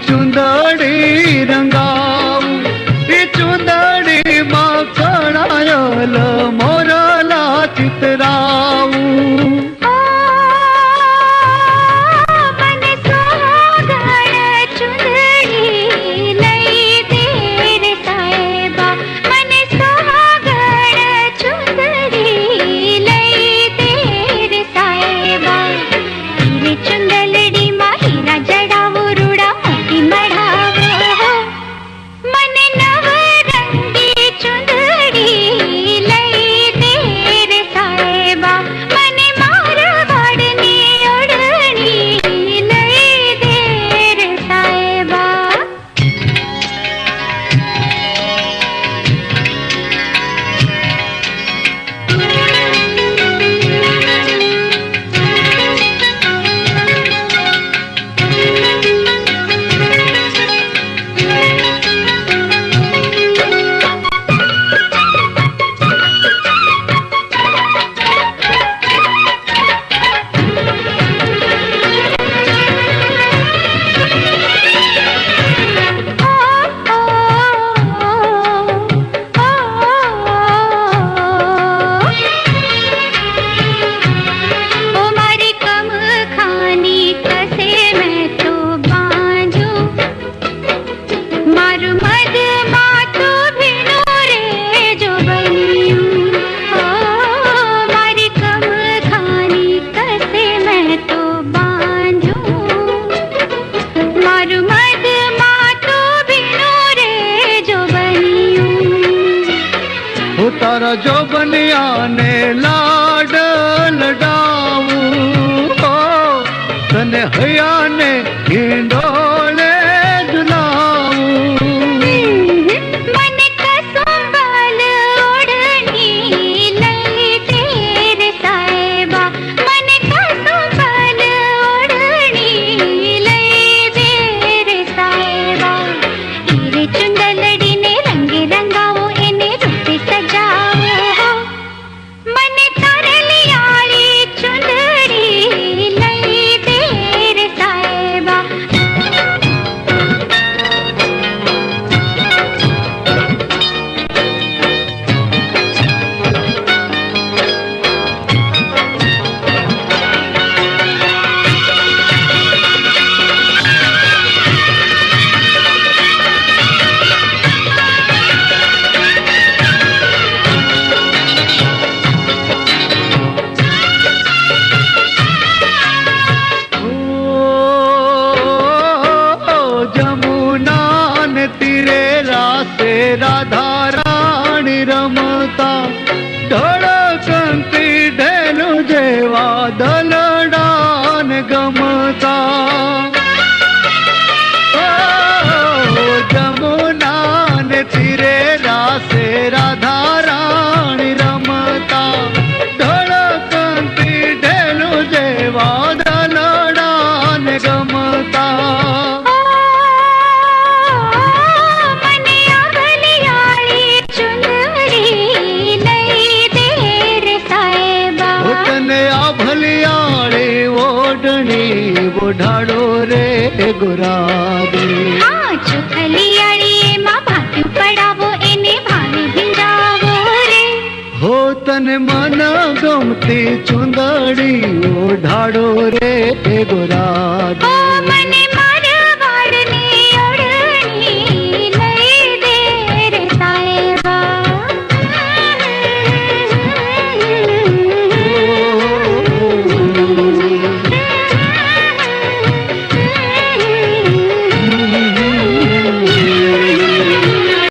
चुंदड़ी रंगाऊ चुंदड़ी माखणायल मोरला चितराऊ तारा जो बनिया ने लाड लडाऊ तने हया ने हिंडोले झुलाऊ मन का संभाल ओढ़नी लई तेरे साहिबा मन का संभाल ओढ़नी लई तेरे साहिबा हीरे चुंदलड़ी ने रंगे रंगाओ इन्हें रूप सजाओ मन तरलियाली चुंदड़ी लई तेरे साहिबा राधा राणी रमता ढळकंती ढेलू जेवा दलडान गमता जमुना ने तीरे रासे राधा राणी रमता ढळकंती ढेलू जेवा दलडान गमता ढाड़ो रे गुरादे हाँ चुखलियाड़ी माँ भातु पड़ावो इन्हें भावी भिंजावो रे हो तने मन गमती चुंदड़ी ओ ढाड़ो रे गुरादे